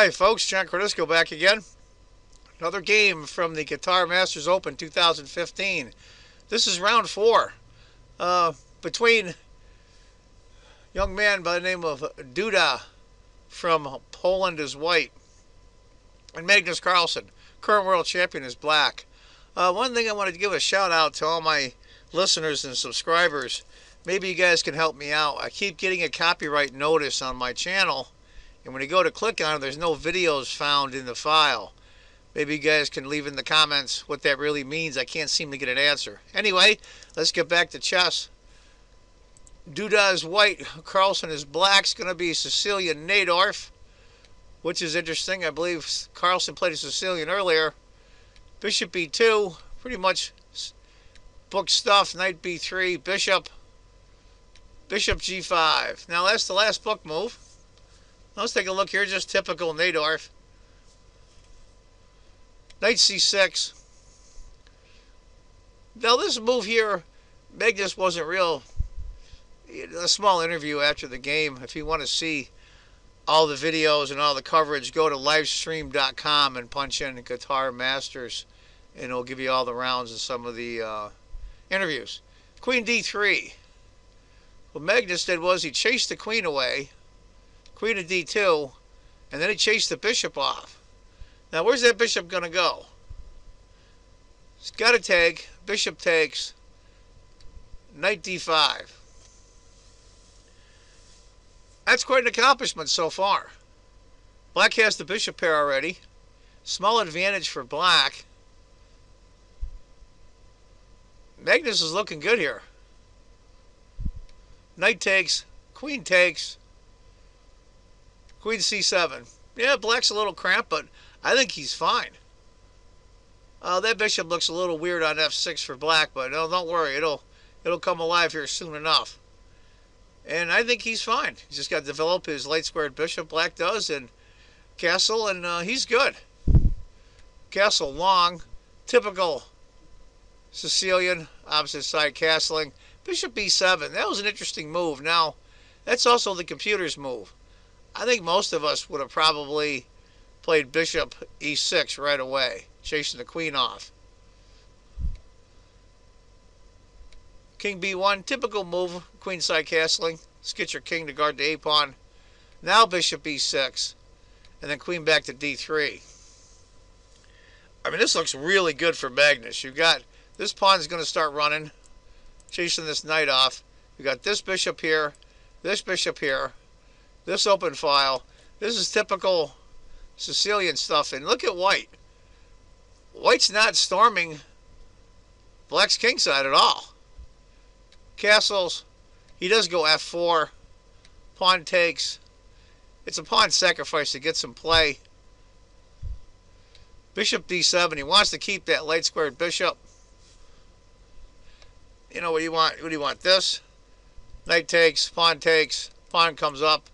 Hi folks, John Cordisco back again. Another game from the Qatar Masters Open 2015. This is round 4 between a young man by the name of Duda from Poland is white and Magnus Carlsen, current world champion, is black. One thing I wanted to give a shout out to all my listeners and subscribers. Maybe you guys can help me out. I keep getting a copyright notice on my channel, and when you go to click on it, there's no videos found in the file. Maybe you guys can leave in the comments what that really means. I can't seem to get an answer. Anyway, let's get back to chess. Duda is white, Carlsen is black. It's going to be Sicilian Nadorf, which is interesting. I believe Carlsen played a Sicilian earlier. Bishop b2, pretty much book stuff. Knight b3, bishop g5. Now that's the last book move. Let's take a look here, just typical Nadorf. Knight c6. Now this move here, Magnus wasn't real. A small interview after the game. If you want to see all the videos and all the coverage, go to livestream.com and punch in Qatar Masters, and it'll give you all the rounds and some of the interviews. Queen d3. What Magnus did was he chased the queen away. Queen to d2, and then he chased the bishop off. Now where's that bishop going to go? It's got to take, bishop takes, knight d5. That's quite an accomplishment so far. Black has the bishop pair already. Small advantage for black. Magnus is looking good here. Knight takes, queen takes, queen c7. Yeah, black's a little cramped, but I think he's fine. That bishop looks a little weird on f6 for black, but no, don't worry, it'll come alive here soon enough. And I think he's fine. He's just got to develop his light squared bishop, black does, and castle, and he's good. Castle long, typical Sicilian, opposite side castling. Bishop b7, that was an interesting move. Now, that's also the computer's move. I think most of us would have probably played bishop e6 right away, chasing the queen off. King b1, typical move, queenside castling. Let's get your king to guard the a pawn. Now bishop b6, and then queen back to d3. I mean, this looks really good for Magnus. You've got this pawn is going to start running, chasing this knight off. You got this bishop here, this open file. This is typical Sicilian stuff. And look at white. White's not storming black's kingside at all. Castles. He does go f4. Pawn takes. It's a pawn sacrifice to get some play. Bishop d7. He wants to keep that light squared bishop. You know what do you want? What do you want? This. Knight takes. Pawn comes up.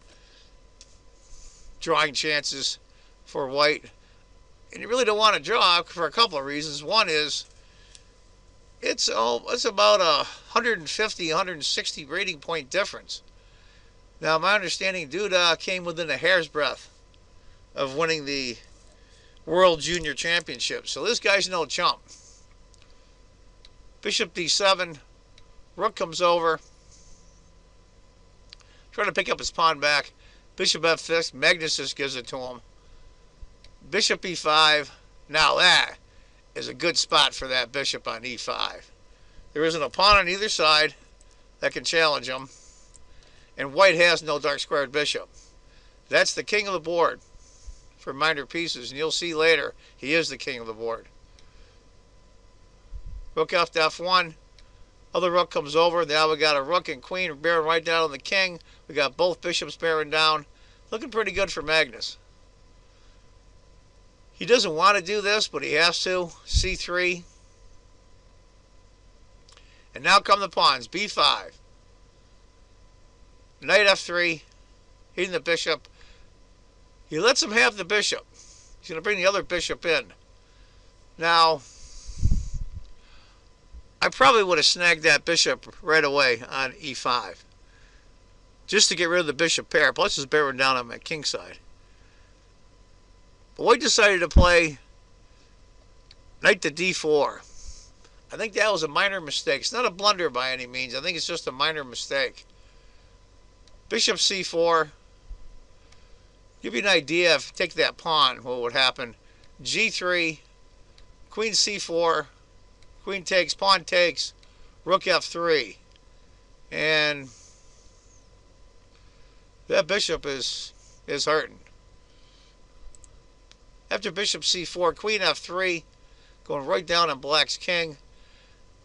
Drawing chances for white. And you really don't want to draw for a couple of reasons. One is it's about a 150, 160 rating point difference. Now, my understanding, Duda came within a hair's breadth of winning the World Junior Championship. So this guy's no chump. Bishop d7. Rook comes over. Trying to pick up his pawn back. Bishop f6, Magnus just gives it to him. Bishop e5. Now that is a good spot for that bishop on e5. There isn't a pawn on either side that can challenge him. And white has no dark squared bishop. That's the king of the board for minor pieces. And you'll see later, he is the king of the board. Rook F to F1. Other rook comes over. Now we got a rook and queen bearing right down on the king. We got both bishops bearing down. Looking pretty good for Magnus. He doesn't want to do this, but he has to. C3. And now come the pawns. B5. Knight F3. Hitting the bishop. He lets him have the bishop. He's going to bring the other bishop in. Now, I probably would have snagged that bishop right away on E5. Just to get rid of the bishop pair. Plus it's bearing down on my king side. But White decided to play knight to D4. I think that was a minor mistake. It's not a blunder by any means. I think it's just a minor mistake. Bishop C4. Give you an idea if you take that pawn, what would happen. G3, queen C4, queen takes, pawn takes, rook F3. And that bishop is hurting. After bishop C4, queen F3, going right down on black's king.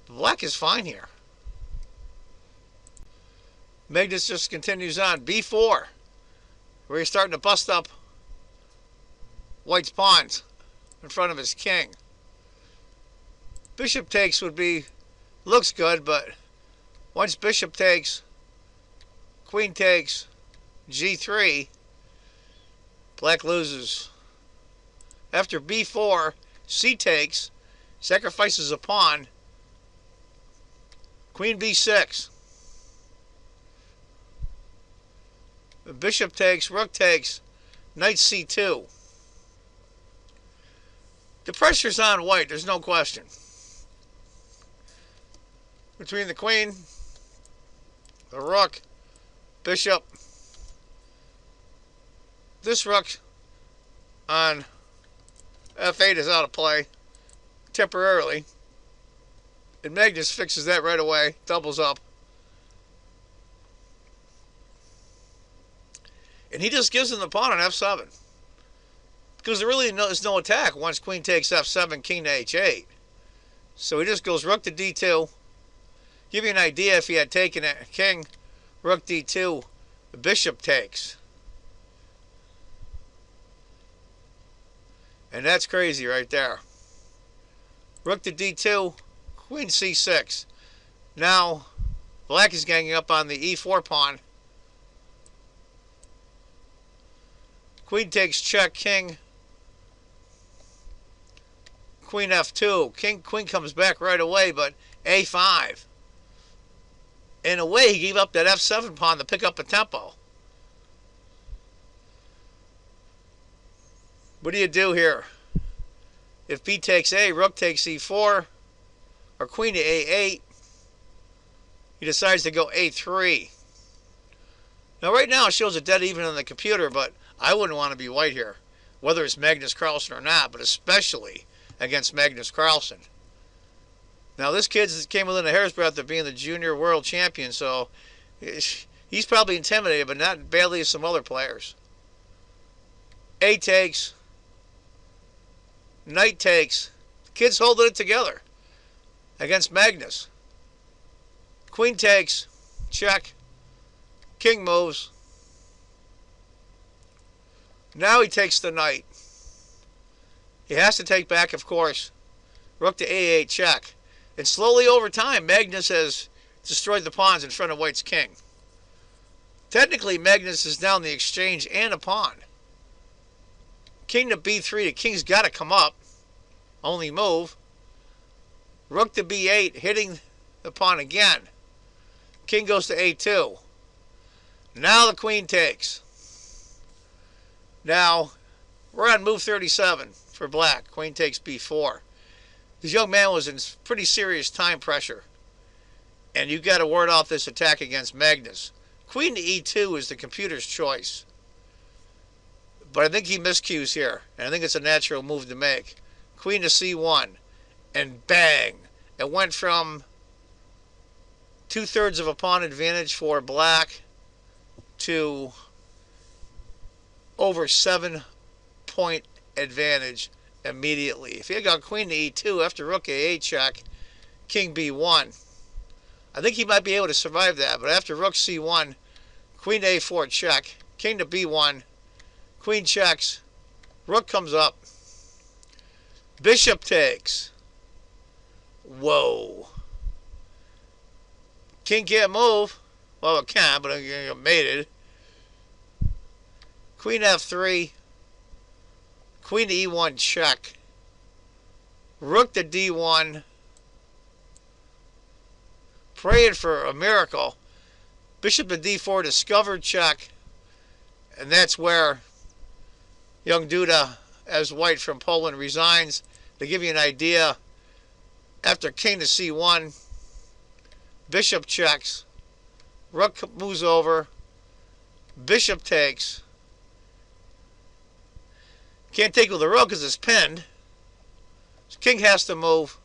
Black is fine here. Magnus just continues on. B4. Where he's starting to bust up White's pawns in front of his king. Bishop takes would be, looks good, but once bishop takes, queen takes, G3, black loses. After B4, C takes, sacrifices a pawn, queen B6. Bishop takes, rook takes, knight C2. The pressure's on White, there's no question. Between the queen, the rook, bishop. This rook on F8 is out of play temporarily. And Magnus fixes that right away, doubles up. And he just gives him the pawn on F7. Because there really is no attack once queen takes F7, king to H8. So he just goes rook to D2. Give you an idea if he had taken it. King, rook D2, the bishop takes. And that's crazy right there. Rook to D2, queen C6. Now, black is ganging up on the E4 pawn. Queen takes check, king. Queen F2. Queen comes back right away, but A5. In a way, he gave up that F7 pawn to pick up a tempo. What do you do here? If B takes A, rook takes E4, or queen to A8, he decides to go A3. Now right now it shows a dead even on the computer, but I wouldn't want to be White here, whether it's Magnus Carlsen or not, but especially against Magnus Carlsen. Now this kid came within a hair's breadth of being the junior world champion, so he's probably intimidated, but not badly as some other players. A takes, knight takes. Kid's holding it together against Magnus. Queen takes, check, king moves. Now he takes the knight. He has to take back, of course. Rook to A8 check. And slowly over time, Magnus has destroyed the pawns in front of White's king. Technically, Magnus is down the exchange and a pawn. King to B3, the king's got to come up. Only move. Rook to B8, hitting the pawn again. King goes to A2. Now the queen takes. Now, we're on move 37 for black. Queen takes B4. This young man was in pretty serious time pressure. And you got to ward off this attack against Magnus. Queen to E2 is the computer's choice. But I think he miscues here. And I think it's a natural move to make. Queen to C1. And bang. It went from 2/3 of a pawn advantage for black to over 7-point advantage immediately. If he had got queen to E2 after rook A8 check, king b1. I think he might be able to survive that, but after rook c1, queen to a4 check, king to b1, queen checks, rook comes up, bishop takes. Whoa. King can't move. Well, it can, but it mated. Queen f3, queen to e1 check, rook to d1, praying for a miracle, bishop to d4 discovered check, and that's where young Duda, as white from Poland, resigns. To give you an idea, after king to c1, bishop checks, rook moves over, bishop takes. Can't take with the rook because it's pinned. So king has to move.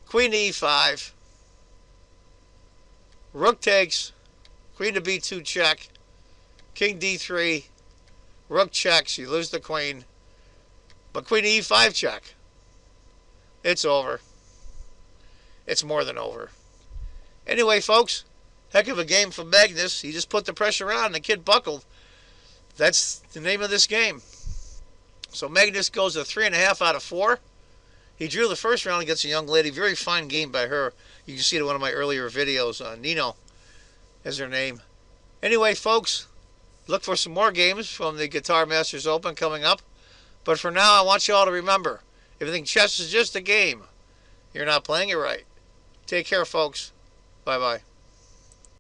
Queen to e5. Rook takes. Queen to b2 check. King d3. Rook checks. You lose the queen. But queen to e5 check. It's over. It's more than over. Anyway, folks, heck of a game from Magnus. He just put the pressure on and the kid buckled. That's the name of this game. So Magnus goes to 3.5 out of 4. He drew the first round against a young lady. Very fine game by her. You can see it in one of my earlier videos. Nino is her name. Anyway, folks, look for some more games from the Qatar Masters Open coming up. But for now, I want you all to remember, if you think chess is just a game, you're not playing it right. Take care, folks. Bye-bye.